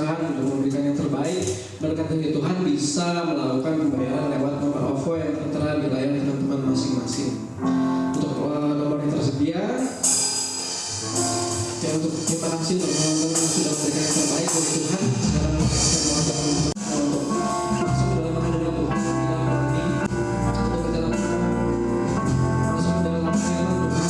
perusahaan untuk memberikan yang terbaik, berkat dari Tuhan bisa melakukan pembayaran lewat nomor OVO yang tertera di layar teman-teman masing-masing. Untuk nomor yang tersedia, ya untuk terima kasih untuk teman-teman yang sudah memberikan yang terbaik dari Tuhan. Sekarang saya mohon untuk masuk ke dalam hadirat Tuhan di dalam ini, untuk ke dalam masuk ke dalam hadirat Tuhan.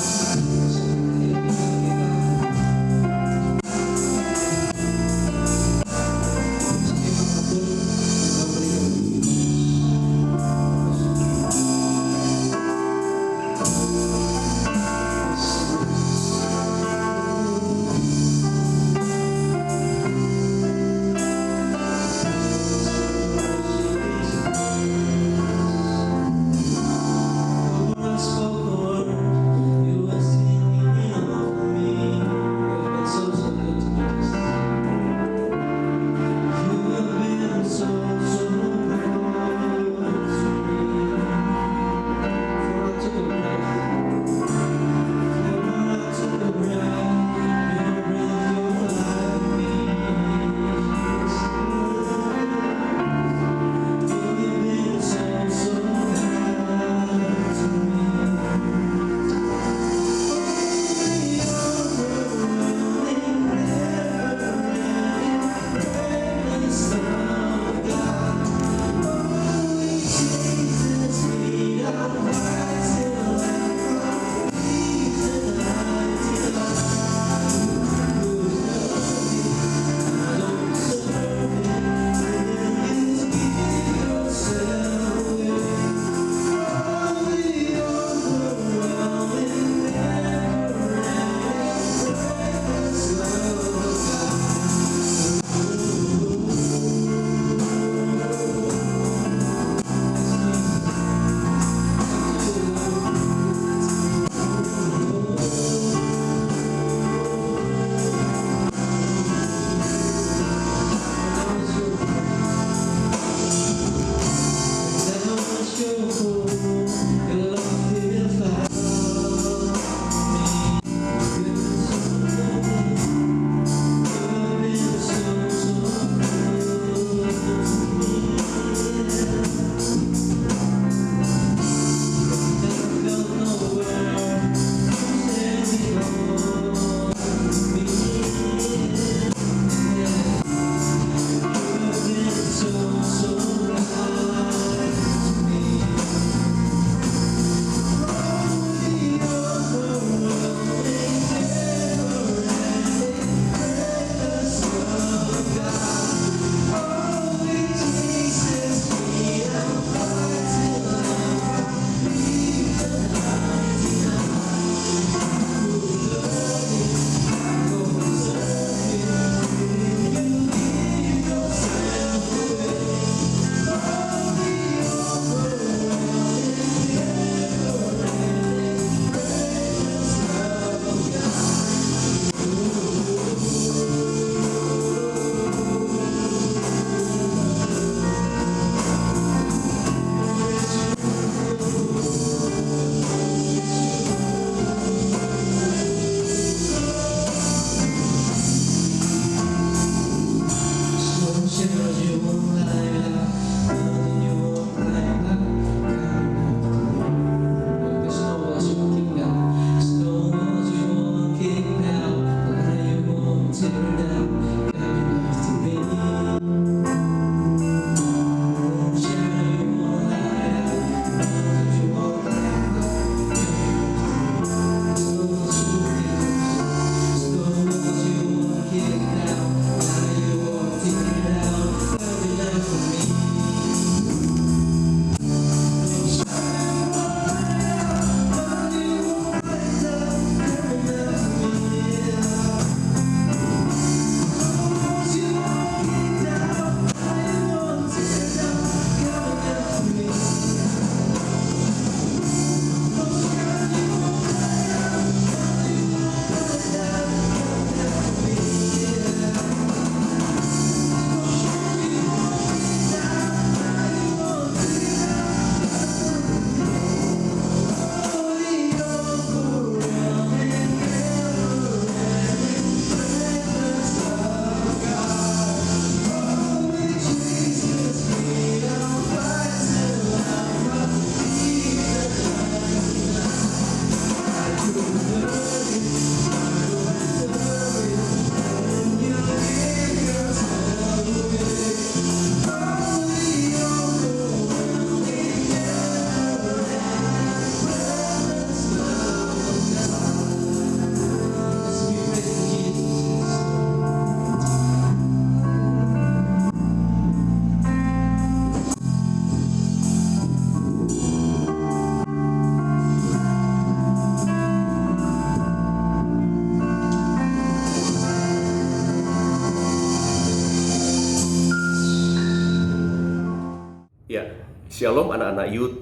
Shalom anak-anak youth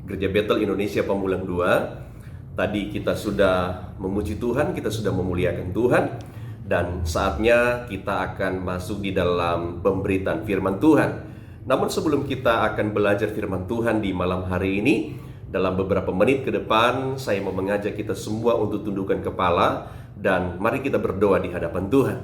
Gereja Bethel Indonesia Pamulang 2. Tadi kita sudah memuji Tuhan, kita sudah memuliakan Tuhan, dan saatnya kita akan masuk di dalam pemberitaan firman Tuhan. Namun sebelum kita akan belajar firman Tuhan di malam hari ini, dalam beberapa menit ke depan saya mau mengajak kita semua untuk tundukkan kepala dan mari kita berdoa di hadapan Tuhan.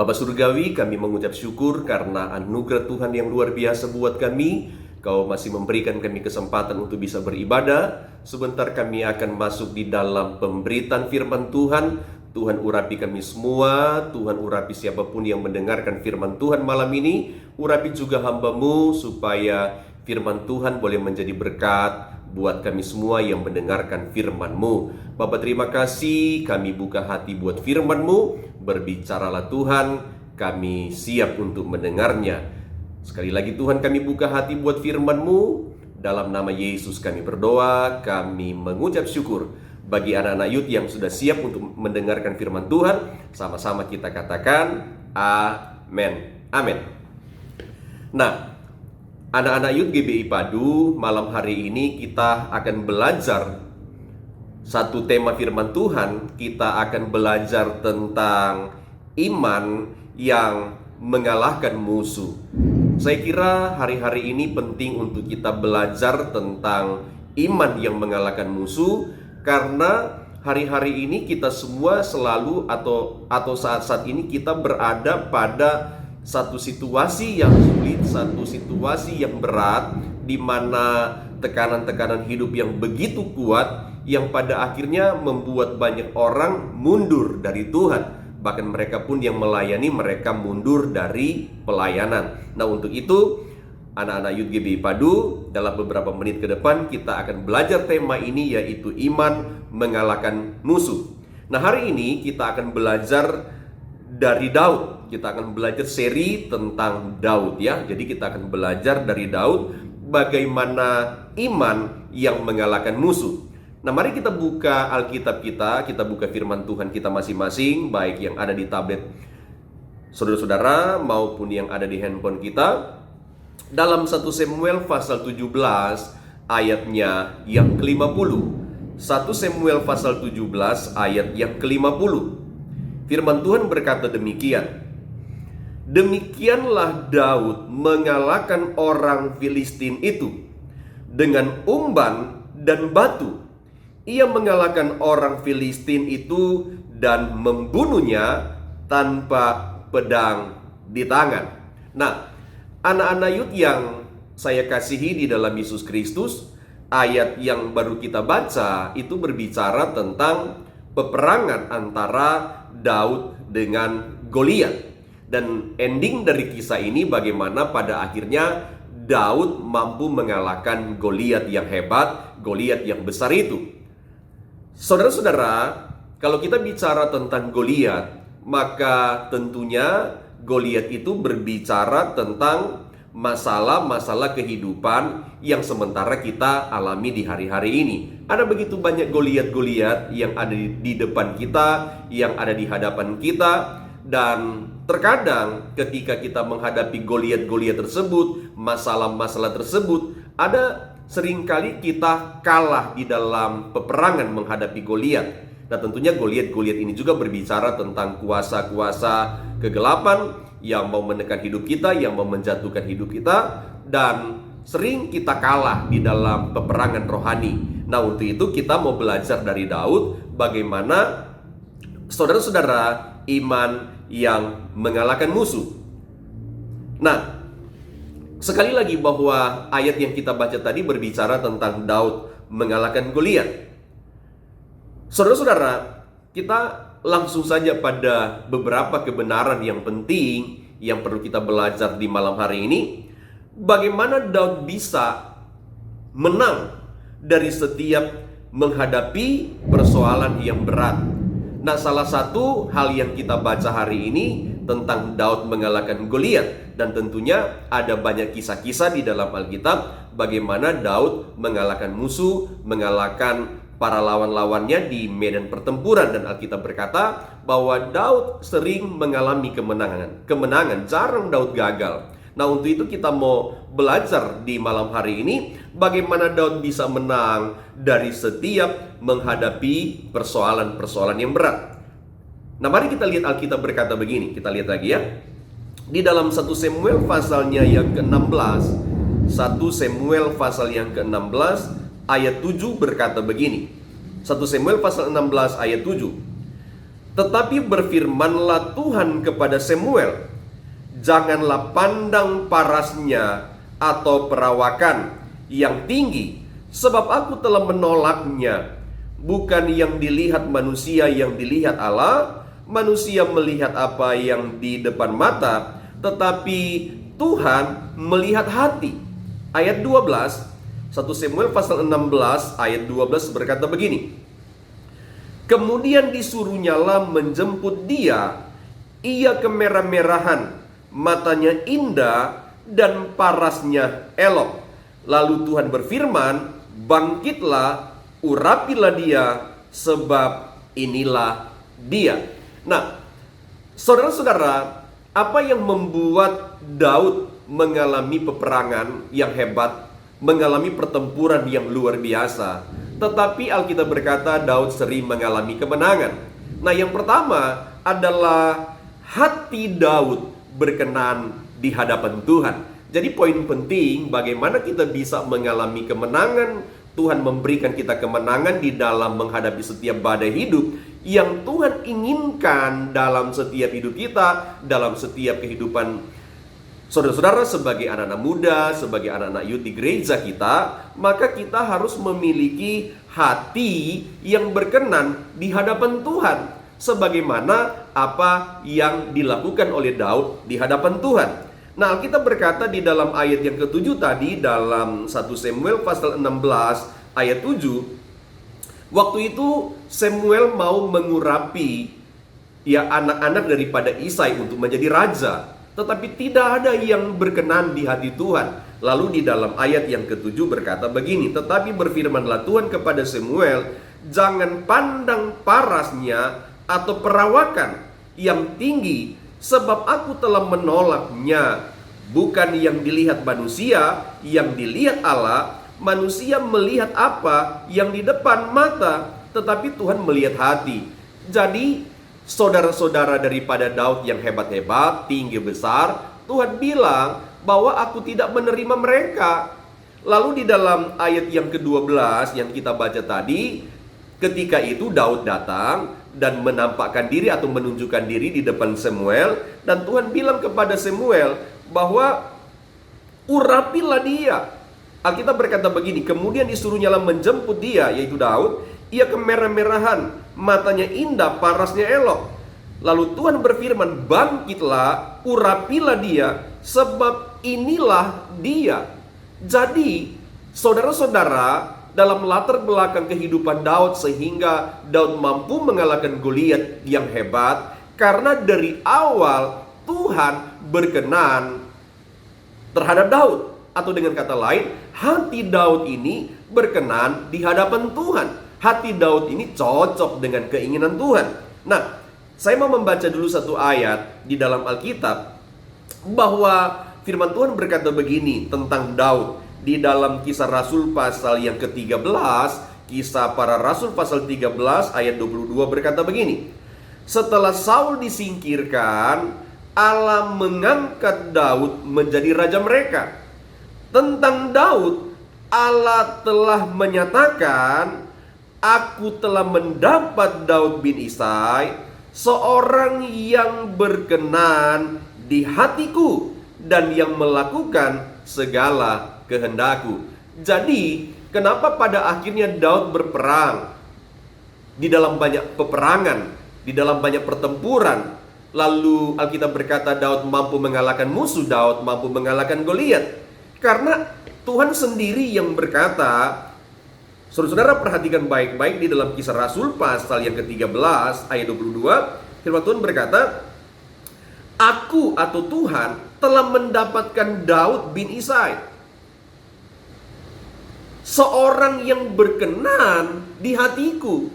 Bapa Surgawi, kami mengucap syukur karena anugerah Tuhan yang luar biasa buat kami. Kau masih memberikan kami kesempatan untuk bisa beribadah. Sebentar kami akan masuk di dalam pemberitaan firman Tuhan. Tuhan urapi kami semua. Tuhan urapi siapapun yang mendengarkan firman Tuhan malam ini. Urapi juga hamba-Mu supaya firman Tuhan boleh menjadi berkat buat kami semua yang mendengarkan firman-Mu. Bapa, terima kasih, kami buka hati buat firman-Mu. Berbicaralah Tuhan, kami siap untuk mendengarnya. Sekali lagi Tuhan, kami buka hati buat firman-Mu. Dalam nama Yesus kami berdoa, kami mengucap syukur. Bagi anak-anak youth yang sudah siap untuk mendengarkan firman Tuhan, sama-sama kita katakan amin. Amin. Nah, anak-anak youth GBI Padu, malam hari ini kita akan belajar satu tema firman Tuhan. Kita akan belajar tentang iman yang mengalahkan musuh. Saya kira hari-hari ini penting untuk kita belajar tentang iman yang mengalahkan musuh, karena hari-hari ini kita semua selalu atau saat-saat ini kita berada pada satu situasi yang sulit, satu situasi yang berat, di mana tekanan-tekanan hidup yang begitu kuat yang pada akhirnya membuat banyak orang mundur dari Tuhan. Bahkan mereka pun yang melayani, mereka mundur dari pelayanan. Nah, untuk itu anak-anak youth GBI Padu, dalam beberapa menit ke depan kita akan belajar tema ini, yaitu iman mengalahkan musuh. Nah, hari ini kita akan belajar dari Daud. Kita akan belajar seri tentang Daud, ya. Jadi kita akan belajar dari Daud bagaimana iman yang mengalahkan musuh. Nah, mari kita buka Alkitab kita buka firman Tuhan kita masing-masing, baik yang ada di tablet saudara-saudara maupun yang ada di handphone kita. Dalam 1 Samuel pasal 17 ayatnya yang ke-50. 1 Samuel pasal 17 ayat yang ke-50. Firman Tuhan berkata demikian. Demikianlah Daud mengalahkan orang Filistin itu dengan umban dan batu. Ia mengalahkan orang Filistin itu dan membunuhnya tanpa pedang di tangan. Nah, anak-anak youth yang saya kasihi di dalam Yesus Kristus, ayat yang baru kita baca itu berbicara tentang peperangan antara Daud dengan Goliat. Dan ending dari kisah ini bagaimana pada akhirnya Daud mampu mengalahkan Goliat yang hebat, Goliat yang besar itu. Saudara-saudara, kalau kita bicara tentang Goliat, maka tentunya Goliat itu berbicara tentang masalah-masalah kehidupan yang sementara kita alami di hari-hari ini. Ada begitu banyak Goliat-Goliat yang ada di depan kita, yang ada di hadapan kita, dan terkadang ketika kita menghadapi Goliat-Goliat tersebut, masalah-masalah tersebut, ada seringkali kita kalah di dalam peperangan menghadapi Goliat. Nah, tentunya Goliat-Goliat ini juga berbicara tentang kuasa-kuasa kegelapan yang mau menekan hidup kita, yang mau menjatuhkan hidup kita, dan sering kita kalah di dalam peperangan rohani. Nah, untuk itu kita mau belajar dari Daud bagaimana saudara-saudara iman yang mengalahkan musuh. Nah, sekali lagi bahwa ayat yang kita baca tadi berbicara tentang Daud mengalahkan Goliat. Saudara-saudara, kita langsung saja pada beberapa kebenaran yang penting yang perlu kita belajar di malam hari ini. Bagaimana Daud bisa menang dari setiap menghadapi persoalan yang berat. Nah, salah satu hal yang kita baca hari ini tentang Daud mengalahkan Goliat. Dan tentunya ada banyak kisah-kisah di dalam Alkitab bagaimana Daud mengalahkan musuh, mengalahkan para lawan-lawannya di medan pertempuran. Dan Alkitab berkata bahwa Daud sering mengalami kemenangan. Jarang Daud gagal. Nah, untuk itu kita mau belajar di malam hari ini bagaimana Daud bisa menang dari setiap menghadapi persoalan-persoalan yang berat. Nah, mari kita lihat Alkitab berkata begini. Kita lihat lagi ya. Di dalam 1 Samuel pasalnya yang ke-16. 1 Samuel pasal yang ke-16 ayat 7 berkata begini. 1 Samuel pasal 16 ayat 7. Tetapi berfirmanlah Tuhan kepada Samuel, janganlah pandang parasnya atau perawakan yang tinggi, sebab aku telah menolaknya. Bukan yang dilihat manusia, yang dilihat Allah. Manusia melihat apa yang di depan mata, tetapi Tuhan melihat hati. Ayat 12, 1 Samuel pasal 16 ayat 12 berkata begini. Kemudian disuruhnyalah menjemput dia. Ia kemerah-merahan, matanya indah, dan parasnya elok. Lalu Tuhan berfirman, bangkitlah, urapilah dia, sebab inilah dia. Nah, saudara-saudara, apa yang membuat Daud mengalami peperangan yang hebat, mengalami pertempuran yang luar biasa, tetapi Alkitab berkata Daud sering mengalami kemenangan? Nah, yang pertama adalah hati Daud berkenan di hadapan Tuhan. Jadi poin penting bagaimana kita bisa mengalami kemenangan. Tuhan memberikan kita kemenangan di dalam menghadapi setiap badai hidup yang Tuhan inginkan dalam setiap hidup kita, dalam setiap kehidupan saudara-saudara sebagai anak-anak muda, sebagai anak-anak youth di gereja kita. Maka kita harus memiliki hati yang berkenan di hadapan Tuhan, sebagaimana apa yang dilakukan oleh Daud di hadapan Tuhan. Nah, Alkitab berkata di dalam ayat yang ke-7 tadi, dalam 1 Samuel pasal 16 ayat 7, waktu itu Samuel mau mengurapi anak-anak daripada Isai untuk menjadi raja, tetapi tidak ada yang berkenan di hati Tuhan. Lalu di dalam ayat yang ke-7 berkata begini, tetapi berfirmanlah Tuhan kepada Samuel, jangan pandang parasnya atau perawakan yang tinggi, sebab aku telah menolaknya. Bukan yang dilihat manusia, yang dilihat Allah. Manusia melihat apa yang di depan mata, tetapi Tuhan melihat hati. Jadi saudara-saudara daripada Daud yang hebat-hebat, tinggi besar, Tuhan bilang bahwa aku tidak menerima mereka. Lalu di dalam ayat yang ke-12 yang kita baca tadi, ketika itu Daud datang dan menampakkan diri atau menunjukkan diri di depan Samuel, dan Tuhan bilang kepada Samuel bahwa urapilah dia. Alkitab berkata begini, kemudian disuruhnyalah menjemput dia, yaitu Daud. Ia kemerah-merahan, matanya indah, parasnya elok. Lalu Tuhan berfirman, bangkitlah, urapilah dia, sebab inilah dia. Jadi saudara-saudara, dalam latar belakang kehidupan Daud, sehingga Daud mampu mengalahkan Goliat yang hebat, karena dari awal Tuhan berkenan terhadap Daud. Atau dengan kata lain, hati Daud ini berkenan di hadapan Tuhan. Hati Daud ini cocok dengan keinginan Tuhan. Nah, saya mau membaca dulu satu ayat di dalam Alkitab, bahwa firman Tuhan berkata begini tentang Daud. Di dalam Kisah Rasul pasal yang ke-13, Kisah Para Rasul pasal 13 ayat 22 berkata begini. Setelah Saul disingkirkan, Allah mengangkat Daud menjadi raja mereka. Tentang Daud, Allah telah menyatakan, aku telah mendapat Daud bin Isai, seorang yang berkenan di hatiku dan yang melakukan segala kehendakku. Jadi, kenapa pada akhirnya Daud berperang di dalam banyak peperangan, di dalam banyak pertempuran? Lalu Alkitab berkata Daud mampu mengalahkan musuh, Daud mampu mengalahkan Goliat. Karena Tuhan sendiri yang berkata. Saudara-saudara perhatikan baik-baik di dalam Kisah Rasul pasal yang ke-13 ayat 22. Firman Tuhan berkata, aku atau Tuhan telah mendapatkan Daud bin Isai, seorang yang berkenan di hatiku.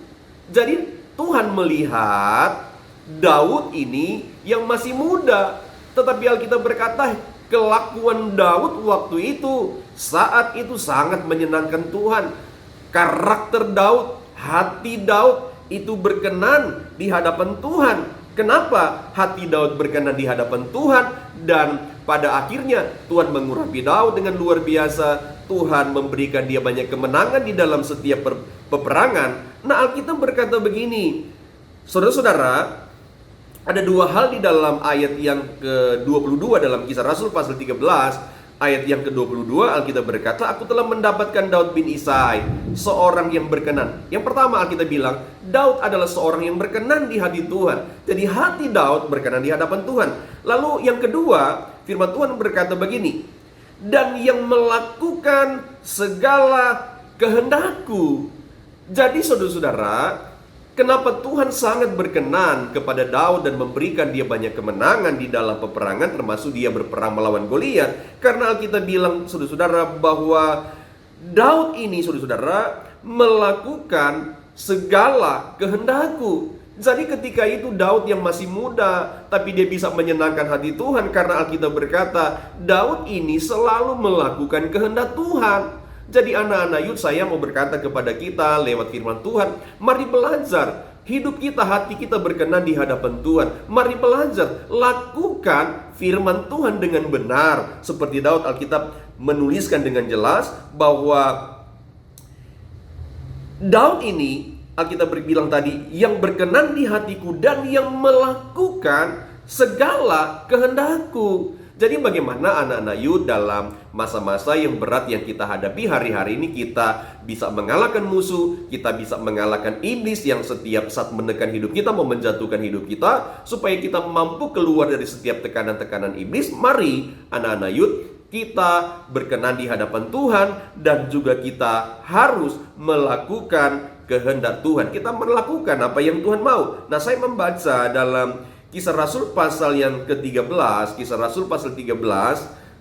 Jadi Tuhan melihat Daud ini yang masih muda, tetapi Alkitab berkata kelakuan Daud waktu itu, saat itu sangat menyenangkan Tuhan. Karakter Daud, hati Daud itu berkenan di hadapan Tuhan. Kenapa hati Daud berkenan di hadapan Tuhan? Dan pada akhirnya Tuhan mengurapi Daud dengan luar biasa. Tuhan memberikan dia banyak kemenangan di dalam setiap peperangan. Nah, Alkitab berkata begini, saudara-saudara, ada dua hal di dalam ayat yang ke-22 dalam Kisah Rasul pasal 13. Ayat yang ke-22 Alkitab berkata, aku telah mendapatkan Daud bin Isai, seorang yang berkenan. Yang pertama Alkitab bilang, Daud adalah seorang yang berkenan di hati Tuhan. Jadi hati Daud berkenan di hadapan Tuhan. Lalu yang kedua, firman Tuhan berkata begini, dan yang melakukan segala kehendakku. Jadi saudara-saudara, kenapa Tuhan sangat berkenan kepada Daud dan memberikan dia banyak kemenangan di dalam peperangan, termasuk dia berperang melawan Goliat? Karena Alkitab bilang, saudara-saudara, bahwa Daud ini, saudara-saudara, melakukan segala kehendakku. Jadi ketika itu Daud yang masih muda, tapi dia bisa menyenangkan hati Tuhan, karena Alkitab berkata, Daud ini selalu melakukan kehendak Tuhan. Jadi anak-anak Yud, saya mau berkata kepada kita lewat firman Tuhan, mari belajar. Hidup kita, hati kita berkenan di hadapan Tuhan. Mari belajar, lakukan firman Tuhan dengan benar. Seperti Daud, Alkitab menuliskan dengan jelas bahwa Daud ini, Alkitab berbilang tadi, yang berkenan di hatiku dan yang melakukan segala kehendakku. Jadi bagaimana anak-anak Yud dalam masa-masa yang berat yang kita hadapi hari-hari ini, kita bisa mengalahkan musuh, kita bisa mengalahkan iblis yang setiap saat menekan hidup kita, mau menjatuhkan hidup kita, supaya kita mampu keluar dari setiap tekanan-tekanan iblis. Mari anak-anak Yud, kita berkenan di hadapan Tuhan, dan juga kita harus melakukan kehendak Tuhan. Kita melakukan apa yang Tuhan mau. Nah, saya membaca dalam Kisah Rasul pasal yang ke-13, Kisah Rasul pasal 13,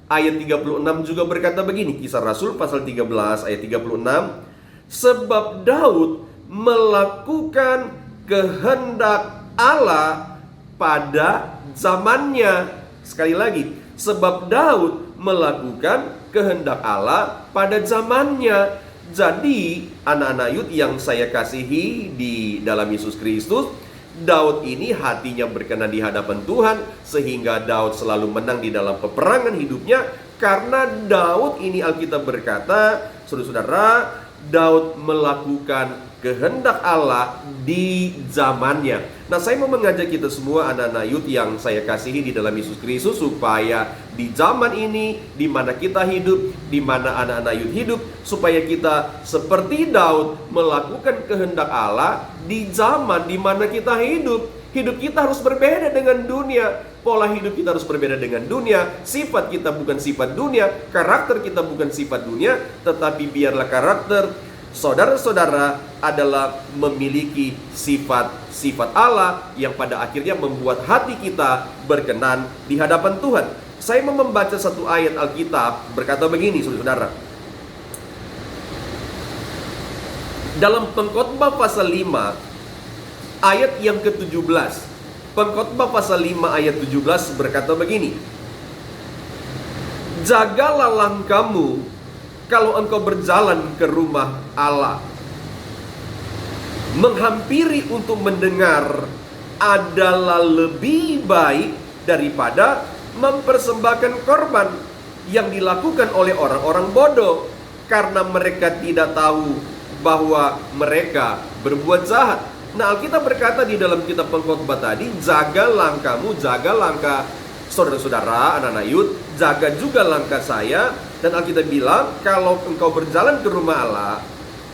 ayat 36 juga berkata begini. Kisah Rasul pasal 13, ayat 36. Sebab Daud melakukan kehendak Allah pada zamannya. Sekali lagi, sebab Daud melakukan kehendak Allah pada zamannya. Jadi, anak-anak Yud yang saya kasihi di dalam Yesus Kristus, Daud ini hatinya berkenan di hadapan Tuhan, sehingga Daud selalu menang di dalam peperangan hidupnya. Karena Daud ini, Alkitab berkata, saudara-saudara, Daud melakukan kehendak Allah di zamannya. Nah, saya mau mengajak kita semua anak-anak Yud yang saya kasihi di dalam Yesus Kristus, supaya di zaman ini, di mana kita hidup, di mana anak-anak Yud hidup, supaya kita seperti Daud melakukan kehendak Allah di zaman di mana kita hidup. Hidup kita harus berbeda dengan dunia. Pola hidup kita harus berbeda dengan dunia. Sifat kita bukan sifat dunia. Karakter kita bukan sifat dunia. Tetapi biarlah karakter saudara-saudara adalah memiliki sifat-sifat Allah, yang pada akhirnya membuat hati kita berkenan di hadapan Tuhan. Saya mau membaca satu ayat Alkitab berkata begini, saudara. Dalam Pengkhotbah pasal 5 ayat yang ke-17. Pengkhotbah pasal 5 ayat 17 berkata begini. Jagalah langkahmu kalau engkau berjalan ke rumah Allah. Menghampiri untuk mendengar adalah lebih baik daripada mempersembahkan korban yang dilakukan oleh orang-orang bodoh, karena mereka tidak tahu bahwa mereka berbuat jahat. Nah, Alkitab berkata di dalam kitab Pengkhotbah tadi, jaga langkahmu, jaga langkah saudara-saudara, anak-anak Yud, jaga juga langkah saya. Dan Alkitab bilang, kalau engkau berjalan ke rumah Allah,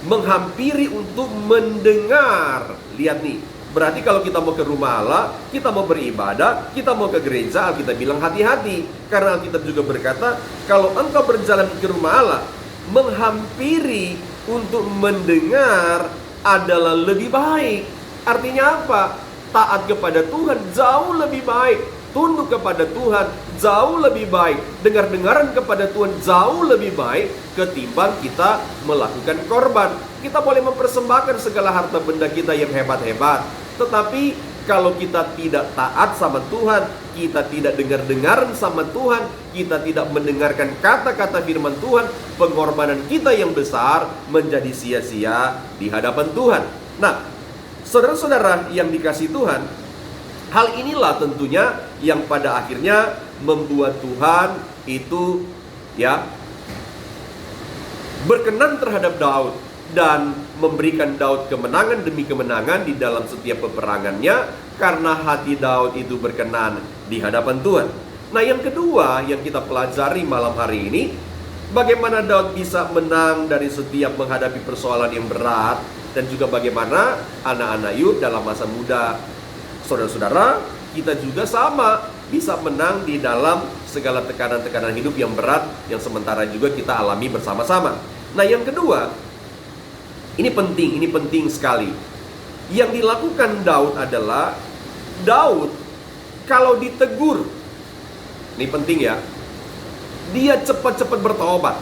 menghampiri untuk mendengar. Lihat nih, berarti kalau kita mau ke rumah Allah, kita mau beribadah, kita mau ke gereja, Alkitab bilang hati-hati. Karena Alkitab juga berkata, kalau engkau berjalan ke rumah Allah, menghampiri untuk mendengar adalah lebih baik. Artinya apa? Taat kepada Tuhan jauh lebih baik. Tunduk kepada Tuhan jauh lebih baik. Dengar-dengaran kepada Tuhan jauh lebih baik ketimbang kita melakukan korban. Kita boleh mempersembahkan segala harta benda kita yang hebat-hebat, tetapi Kalau kita tidak taat sama Tuhan, kita tidak dengar-dengaran sama Tuhan, kita tidak mendengarkan kata-kata firman Tuhan, pengorbanan kita yang besar menjadi sia-sia di hadapan Tuhan. Nah, saudara-saudara yang dikasihi Tuhan, hal inilah tentunya yang pada akhirnya membuat Tuhan itu berkenan terhadap Daud dan memberikan Daud kemenangan demi kemenangan di dalam setiap peperangannya, karena hati Daud itu berkenan di hadapan Tuhan. Nah, yang kedua yang kita pelajari malam hari ini, bagaimana Daud bisa menang dari setiap menghadapi persoalan yang berat, dan juga bagaimana anak-anak Yud dalam masa muda. Saudara-saudara, kita juga sama bisa menang di dalam segala tekanan-tekanan hidup yang berat yang sementara juga kita alami bersama-sama. Nah, yang kedua, ini penting sekali. Yang dilakukan Daud adalah, Daud kalau ditegur, ini penting ya, dia cepat-cepat bertobat.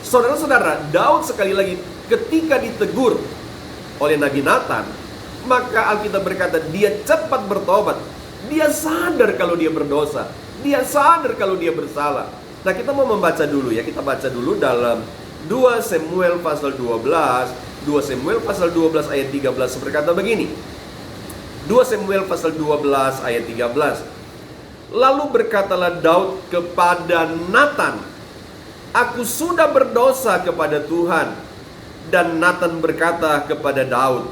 Saudara-saudara, Daud sekali lagi ketika ditegur oleh Nabi Nathan, maka Alkitab berkata dia cepat bertobat. Dia sadar kalau dia berdosa, dia sadar kalau dia bersalah. Nah, kita mau membaca dulu ya, kita baca dulu dalam 2 Samuel pasal 12. 2 Samuel pasal 12 ayat 13 berkata begini. 2 Samuel pasal 12 ayat 13. Lalu berkatalah Daud kepada Nathan, "Aku sudah berdosa kepada Tuhan." Dan Nathan berkata kepada Daud,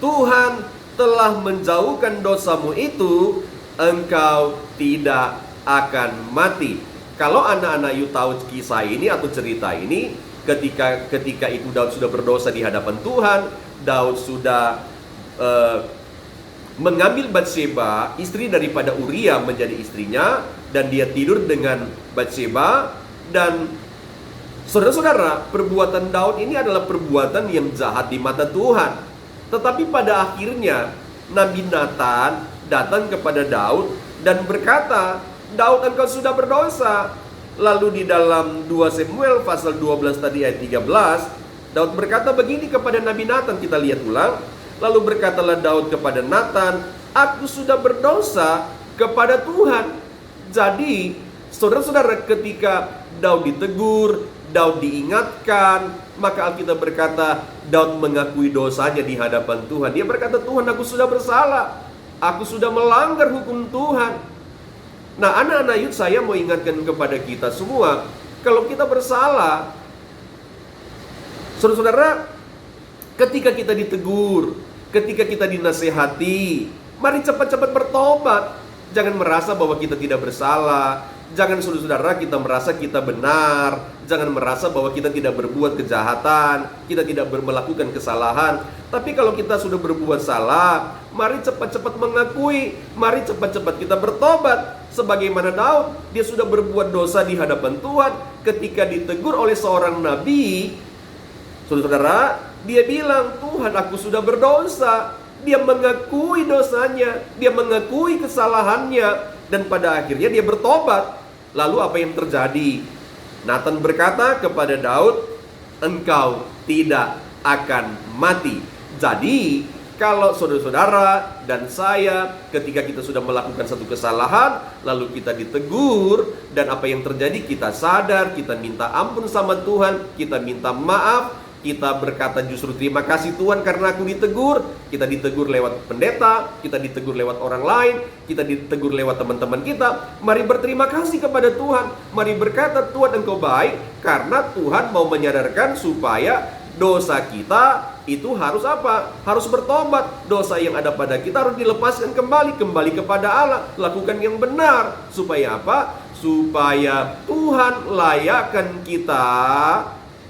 "Tuhan telah menjauhkan dosamu itu, engkau tidak akan mati." Kalau anak-anak Yud tahu kisah ini atau cerita ini, ketika itu Daud sudah berdosa di hadapan Tuhan, Daud sudah mengambil Batsheba, istri daripada Uria, menjadi istrinya, dan dia tidur dengan Batsheba. Dan saudara-saudara, perbuatan Daud ini adalah perbuatan yang jahat di mata Tuhan. Tetapi pada akhirnya Nabi Nathan datang kepada Daud dan berkata, "Daud, engkau sudah berdosa." Lalu di dalam 2 Samuel pasal 12 tadi ayat 13, Daud berkata begini kepada Nabi Nathan, kita lihat ulang. Lalu berkatalah Daud kepada Nathan, "Aku sudah berdosa kepada Tuhan." Jadi, saudara-saudara, ketika Daud ditegur, Daud diingatkan, maka Alkitab berkata Daud mengakui dosanya di hadapan Tuhan. Dia berkata, "Tuhan, aku sudah bersalah, aku sudah melanggar hukum Tuhan." Nah, anak-anak Yud, saya mau ingatkan kepada kita semua, kalau kita bersalah, saudara-saudara, ketika kita ditegur, ketika kita dinasehati, mari cepat-cepat bertobat. Jangan merasa bahwa kita tidak bersalah. Jangan, saudara-saudara, kita merasa kita benar. Jangan merasa bahwa kita tidak berbuat kejahatan, kita tidak melakukan kesalahan. Tapi kalau kita sudah berbuat salah, mari cepat-cepat mengakui, mari cepat-cepat kita bertobat. Sebagaimana Daud, dia sudah berbuat dosa di hadapan Tuhan. Ketika ditegur oleh seorang nabi, saudara-saudara, dia bilang, "Tuhan, aku sudah berdosa." Dia mengakui dosanya, dia mengakui kesalahannya, dan pada akhirnya dia bertobat. Lalu apa yang terjadi? Nathan berkata kepada Daud, "Engkau tidak akan mati." Jadi, kalau saudara-saudara dan saya, ketika kita sudah melakukan satu kesalahan, lalu kita ditegur, dan apa yang terjadi? Kita sadar, kita minta ampun sama Tuhan, kita minta maaf, kita berkata justru terima kasih Tuhan karena aku ditegur. Kita ditegur lewat pendeta, kita ditegur lewat orang lain, kita ditegur lewat teman-teman kita. Mari berterima kasih kepada Tuhan. Mari berkata, "Tuhan, Engkau baik," karena Tuhan mau menyadarkan supaya dosa kita itu harus apa? Harus bertobat. Dosa yang ada pada kita harus dilepaskan kembali kepada Allah. Lakukan yang benar. Supaya apa? Supaya Tuhan layakkan kita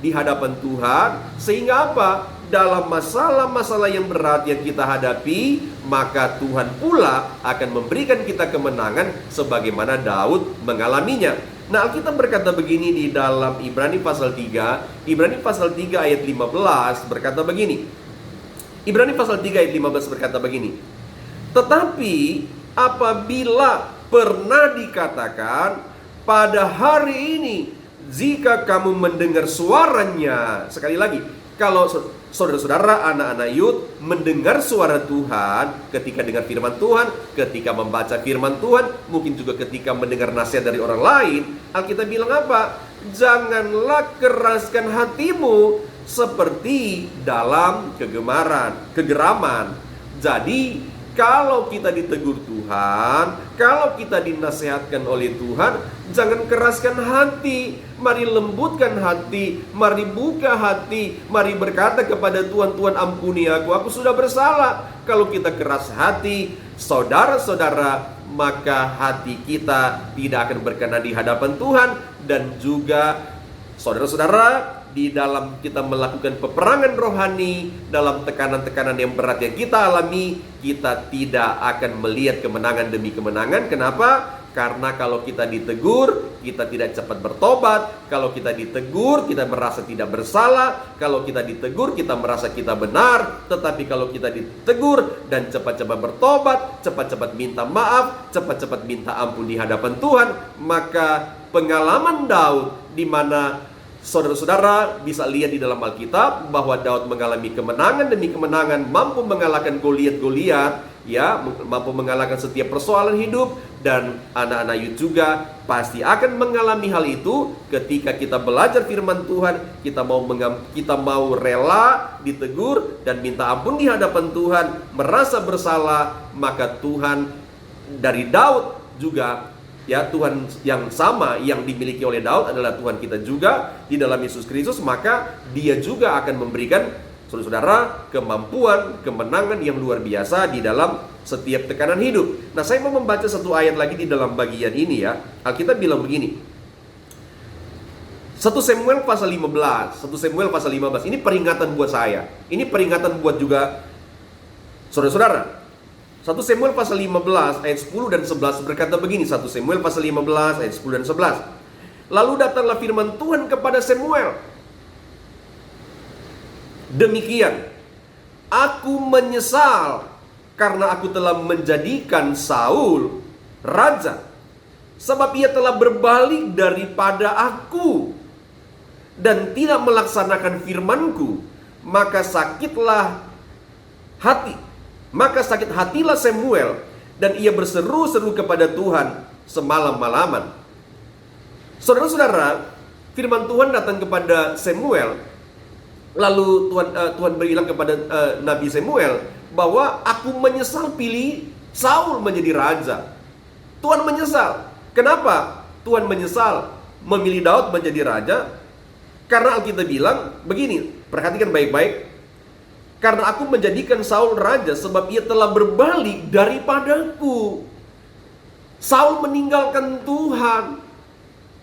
di hadapan Tuhan, sehingga apa? Dalam masalah-masalah yang berat yang kita hadapi, maka Tuhan pula akan memberikan kita kemenangan sebagaimana Daud mengalaminya. Nah, Alkitab berkata begini di dalam Ibrani pasal 3, Ibrani pasal 3 ayat 15 berkata begini. Ibrani pasal 3 ayat 15 berkata begini. "Tetapi apabila pernah dikatakan, pada hari ini jika kamu mendengar suaranya," sekali lagi, kalau saudara-saudara, anak-anak Yud mendengar suara Tuhan, ketika dengar firman Tuhan, ketika membaca firman Tuhan, mungkin juga ketika mendengar nasihat dari orang lain, Alkitab bilang apa? Janganlah keraskan hatimu seperti dalam kegeraman. Jadi kalau kita ditegur Tuhan, kalau kita dinasehatkan oleh Tuhan, jangan keraskan hati. Mari lembutkan hati, mari buka hati, mari berkata kepada Tuhan, Tuhan ampuni aku sudah bersalah. Kalau kita keras hati, saudara-saudara, maka hati kita tidak akan berkenan di hadapan Tuhan. Dan juga saudara-saudara, di dalam kita melakukan peperangan rohani, dalam tekanan-tekanan yang berat yang kita alami, kita tidak akan melihat kemenangan demi kemenangan. Kenapa? Karena kalau kita ditegur, kita tidak cepat bertobat. Kalau kita ditegur, kita merasa tidak bersalah. Kalau kita ditegur, kita merasa kita benar. Tetapi kalau kita ditegur dan cepat-cepat bertobat, cepat-cepat minta maaf, cepat-cepat minta ampun di hadapan Tuhan, maka pengalaman Daud, di mana saudara-saudara bisa lihat di dalam Alkitab bahwa Daud mengalami kemenangan demi kemenangan, mampu mengalahkan Goliat, ya, mampu mengalahkan setiap persoalan hidup. Dan anak-anak Yud juga pasti akan mengalami hal itu ketika kita belajar firman Tuhan, kita mau rela ditegur dan minta ampun di hadapan Tuhan, merasa bersalah, maka Tuhan dari Daud juga, ya, Tuhan yang sama yang dimiliki oleh Daud adalah Tuhan kita juga di dalam Yesus Kristus. Maka Dia juga akan memberikan saudara-saudara kemampuan, kemenangan yang luar biasa di dalam setiap tekanan hidup. Nah, saya mau membaca satu ayat lagi di dalam bagian ini, ya. Alkitab bilang begini, 1 Samuel pasal 15. Ini peringatan buat saya, ini peringatan buat juga saudara-saudara. 1 Samuel pasal 15 ayat 10 dan 11 berkata begini. 1 Samuel pasal 15 ayat 10 dan 11. Lalu datanglah firman Tuhan kepada Samuel, demikian, aku menyesal karena aku telah menjadikan Saul raja, sebab ia telah berbalik daripada aku dan tidak melaksanakan firman-Ku. Maka sakit hatilah Samuel, dan ia berseru-seru kepada Tuhan semalam-malaman. Saudara-saudara, firman Tuhan datang kepada Samuel. Lalu Tuhan berbilang kepada Nabi Samuel bahwa aku menyesal pilih Saul menjadi raja. Tuhan menyesal. Kenapa Tuhan menyesal memilih Daud menjadi raja? Karena Alkitab bilang begini, perhatikan baik-baik. Karena aku menjadikan Saul raja, sebab ia telah berbalik daripadaku. Saul meninggalkan Tuhan.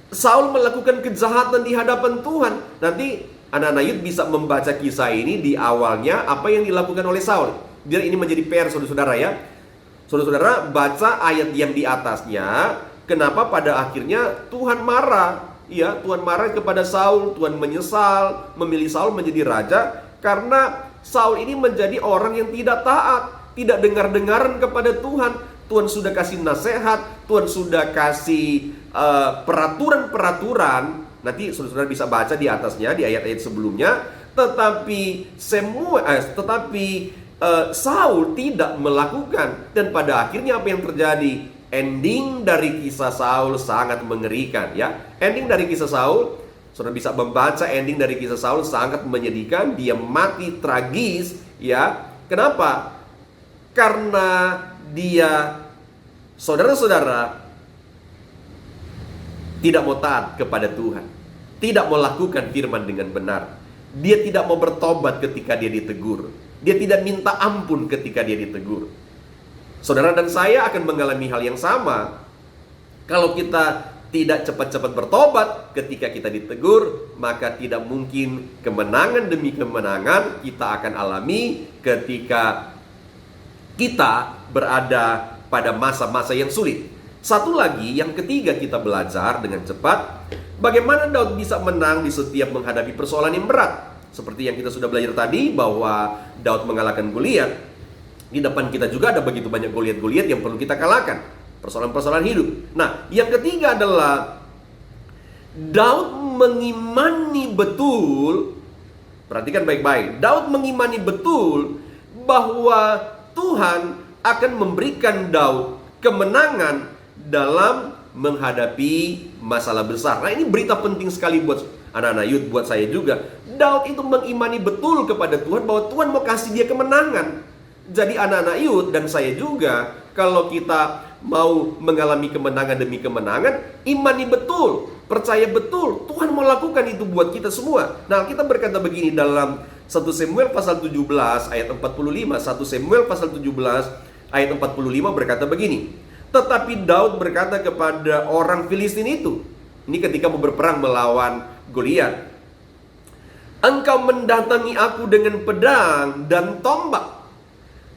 Saul melakukan kejahatan di hadapan Tuhan. Nanti anak-anak Yud bisa membaca kisah ini di awalnya, apa yang dilakukan oleh Saul. Biar ini menjadi PR saudara-saudara, ya. Saudara-saudara baca ayat yang di atasnya. Kenapa pada akhirnya Tuhan marah? Ya, Tuhan marah kepada Saul. Tuhan menyesal memilih Saul menjadi raja karena Saul ini menjadi orang yang tidak taat, tidak dengar-dengaran kepada Tuhan. Tuhan sudah kasih nasihat, Tuhan sudah kasih peraturan-peraturan. Nanti saudara-saudara bisa baca di atasnya, di ayat-ayat sebelumnya. Tetapi Saul tidak melakukan. Dan pada akhirnya apa yang terjadi? Ending dari kisah Saul sangat mengerikan, ya. Ending dari kisah Saul, saudara bisa membaca ending dari kisah Saul sangat menyedihkan. Dia mati tragis, ya. Kenapa? Karena dia, saudara-saudara, tidak mau taat kepada Tuhan, tidak mau lakukan firman dengan benar. Dia tidak mau bertobat ketika dia ditegur. Dia tidak minta ampun ketika dia ditegur. Saudara dan saya akan mengalami hal yang sama. Kalau kita tidak cepat-cepat bertobat ketika kita ditegur, maka tidak mungkin kemenangan demi kemenangan kita akan alami ketika kita berada pada masa-masa yang sulit. Satu lagi, yang ketiga, kita belajar dengan cepat bagaimana Daud bisa menang di setiap menghadapi persoalan yang berat. Seperti yang kita sudah belajar tadi, bahwa Daud mengalahkan Goliat. Di depan kita juga ada begitu banyak Goliat-Goliat yang perlu kita kalahkan, persoalan-persoalan hidup. Nah, yang ketiga adalah Daud mengimani betul Perhatikan baik-baik. Daud mengimani betul bahwa Tuhan akan memberikan Daud kemenangan dalam menghadapi masalah besar. Nah, ini berita penting sekali buat anak-anak youth, buat saya juga. Daud itu mengimani betul kepada Tuhan bahwa Tuhan mau kasih dia kemenangan. Jadi anak-anak youth dan saya juga, kalau kita mau mengalami kemenangan demi kemenangan, imani betul, percaya betul Tuhan mau lakukan itu buat kita semua. Nah, kita berkata begini dalam 1 Samuel pasal 17 ayat 45. 1 Samuel pasal 17 ayat 45 berkata begini. Tetapi Daud berkata kepada orang Filistin itu, ini ketika mau berperang melawan Goliat, engkau mendatangi aku dengan pedang dan tombak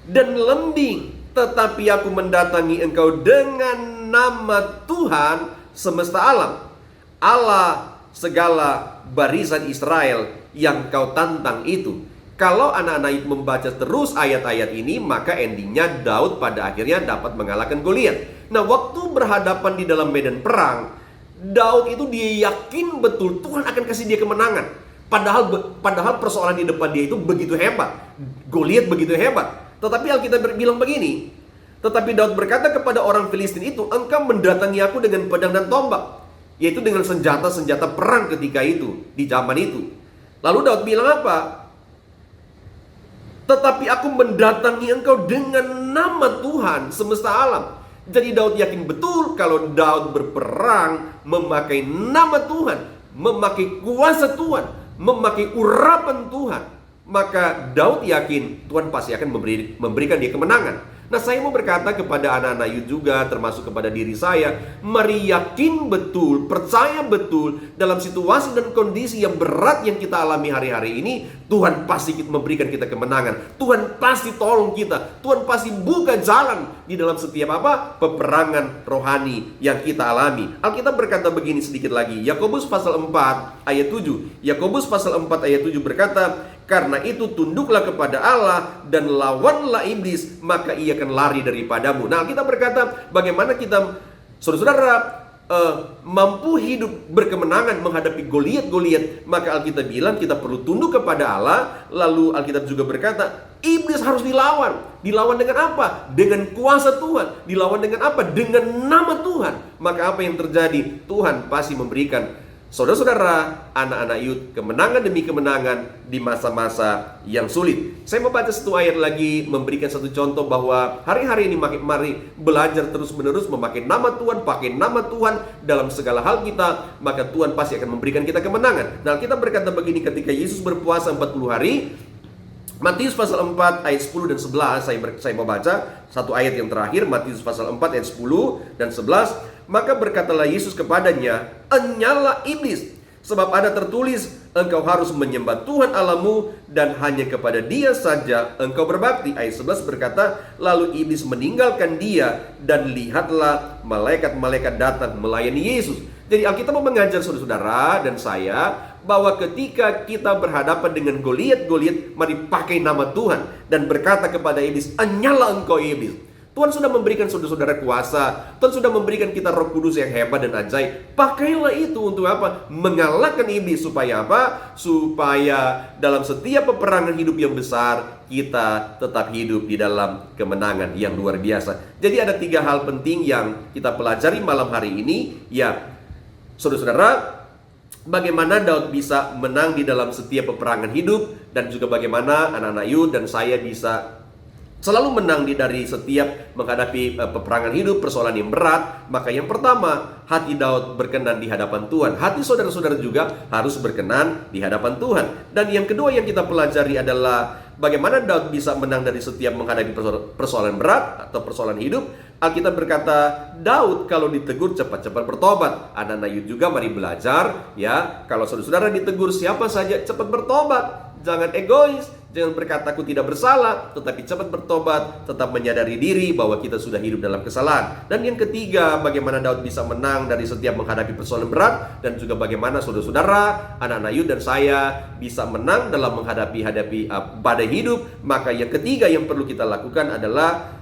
dan lembing, tetapi aku mendatangi engkau dengan nama Tuhan semesta alam, Allah segala barisan Israel yang kau tantang itu. Kalau anak-anak membaca terus ayat-ayat ini, maka endingnya Daud pada akhirnya dapat mengalahkan Goliat. Nah, waktu berhadapan di dalam medan perang, Daud itu dia yakin betul Tuhan akan kasih dia kemenangan. Padahal persoalan di depan dia itu begitu hebat, Goliat begitu hebat. Tetapi Alkitab bilang begini, tetapi Daud berkata kepada orang Filistin itu, engkau mendatangi aku dengan pedang dan tombak, yaitu dengan senjata-senjata perang ketika itu, di zaman itu. Lalu Daud bilang apa? Tetapi aku mendatangi engkau dengan nama Tuhan semesta alam. Jadi Daud yakin betul kalau Daud berperang memakai nama Tuhan, memakai kuasa Tuhan, memakai urapan Tuhan, maka Daud yakin Tuhan pasti akan memberikan dia kemenangan. Nah, saya mau berkata kepada anak-anak youth juga, termasuk kepada diri saya, mari yakin betul, percaya betul dalam situasi dan kondisi yang berat yang kita alami hari-hari ini, Tuhan pasti memberikan kita kemenangan. Tuhan pasti tolong kita. Tuhan pasti buka jalan di dalam setiap peperangan rohani yang kita alami. Alkitab berkata begini sedikit lagi. Yakobus pasal 4 ayat 7. Yakobus pasal 4 ayat 7 berkata, karena itu tunduklah kepada Allah dan lawanlah iblis, maka ia akan lari daripadamu. Nah, kita berkata bagaimana kita, saudara-saudara, mampu hidup berkemenangan menghadapi Goliat. Maka Alkitab bilang kita perlu tunduk kepada Allah. Lalu Alkitab juga berkata iblis harus dilawan. Dilawan dengan apa? Dengan kuasa Tuhan. Dilawan dengan apa? Dengan nama Tuhan. Maka apa yang terjadi? Tuhan pasti memberikan saudara-saudara, anak-anak youth, kemenangan demi kemenangan di masa-masa yang sulit. Saya mau baca satu ayat lagi, memberikan satu contoh bahwa hari-hari ini mari belajar terus-menerus memakai nama Tuhan, pakai nama Tuhan dalam segala hal kita, maka Tuhan pasti akan memberikan kita kemenangan. Nah, kita berkata begini ketika Yesus berpuasa 40 hari, Matius pasal 4 ayat 10 dan 11, saya mau baca satu ayat yang terakhir, Matius pasal 4 ayat 10 dan 11. Maka berkatalah Yesus kepadanya, enyalah iblis, sebab ada tertulis, engkau harus menyembah Tuhan Allahmu dan hanya kepada Dia saja engkau berbakti. Ayat 11 berkata, lalu iblis meninggalkan dia dan lihatlah malaikat-malaikat datang melayani Yesus. Jadi Alkitab mau mengajar saudara-saudara dan saya bahwa ketika kita berhadapan dengan Goliat, mari pakai nama Tuhan dan berkata kepada iblis, enyalah engkau iblis. Tuhan sudah memberikan saudara-saudara kuasa. Tuhan sudah memberikan kita Roh Kudus yang hebat dan ajaib. Pakailah itu untuk apa? Mengalahkan iblis. Supaya apa? Supaya dalam setiap peperangan hidup yang besar, kita tetap hidup di dalam kemenangan yang luar biasa. Jadi ada 3 hal penting yang kita pelajari malam hari ini. Ya, saudara-saudara, bagaimana Daud bisa menang di dalam setiap peperangan hidup, dan juga bagaimana anak-anak youth dan saya bisa selalu menang dari setiap menghadapi peperangan hidup, persoalan yang berat. Maka yang pertama, hati Daud berkenan di hadapan Tuhan. Hati saudara-saudara juga harus berkenan di hadapan Tuhan. Dan yang kedua yang kita pelajari adalah bagaimana Daud bisa menang dari setiap menghadapi persoalan berat atau persoalan hidup. Alkitab berkata, Daud kalau ditegur cepat-cepat bertobat. Anak-anak youth juga mari belajar ya. Kalau saudara-saudara ditegur siapa saja, cepat bertobat. Jangan egois, jangan berkata aku tidak bersalah, tetapi cepat bertobat, tetap menyadari diri bahwa kita sudah hidup dalam kesalahan. Dan yang ketiga, bagaimana Daud bisa menang dari setiap menghadapi persoalan berat, dan juga bagaimana saudara-saudara, anak-anak youth dan saya bisa menang dalam menghadapi badai hidup. Maka yang ketiga yang perlu kita lakukan adalah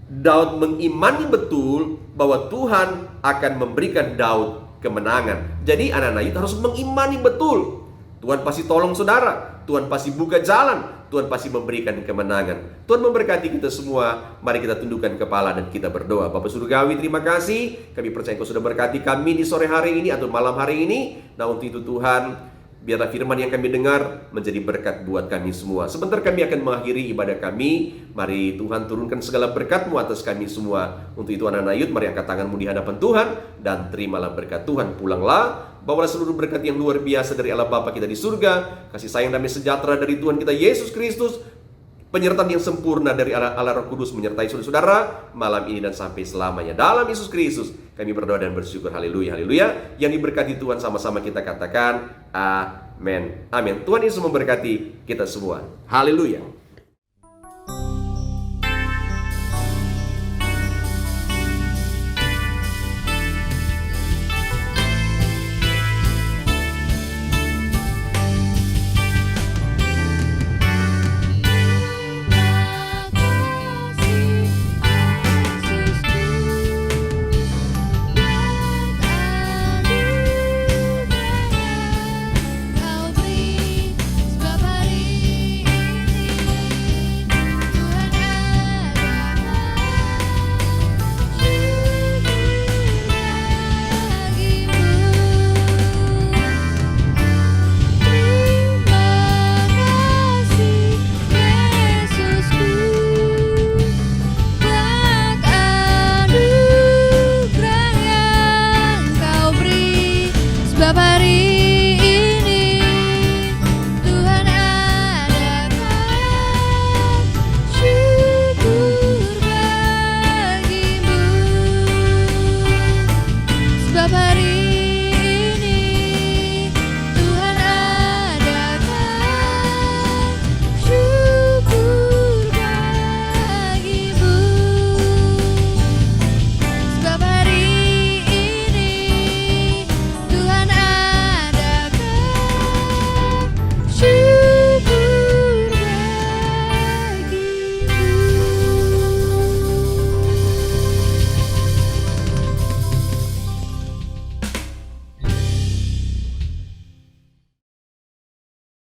Daud mengimani betul bahwa Tuhan akan memberikan Daud kemenangan. Jadi anak-anak youth harus mengimani betul Tuhan pasti tolong saudara. Tuhan pasti buka jalan, Tuhan pasti memberikan kemenangan. Tuhan memberkati kita semua. Mari kita tundukkan kepala dan kita berdoa. Bapa Surgawi, terima kasih. Kami percaya Engkau sudah berkati kami di sore hari ini atau malam hari ini. Nah, untuk itu Tuhan, biarlah firman yang kami dengar menjadi berkat buat kami semua. Sebentar kami akan mengakhiri ibadah kami. Mari Tuhan turunkan segala berkat-Mu atas kami semua. Untuk itu anak-anak Yud, mari angkat tanganmu di hadapan Tuhan dan terimalah berkat Tuhan. Pulanglah, bawalah seluruh berkat yang luar biasa dari Allah Bapa kita di surga, kasih sayang damai sejahtera dari Tuhan kita Yesus Kristus, penyertaan yang sempurna dari Allah Roh Kudus menyertai saudara-saudara malam ini dan sampai selamanya. Dalam Yesus Kristus kami berdoa dan bersyukur. Haleluya, haleluya. Yang diberkati Tuhan, sama-sama kita katakan amin. Amin. Tuhan Yesus memberkati kita semua. Haleluya.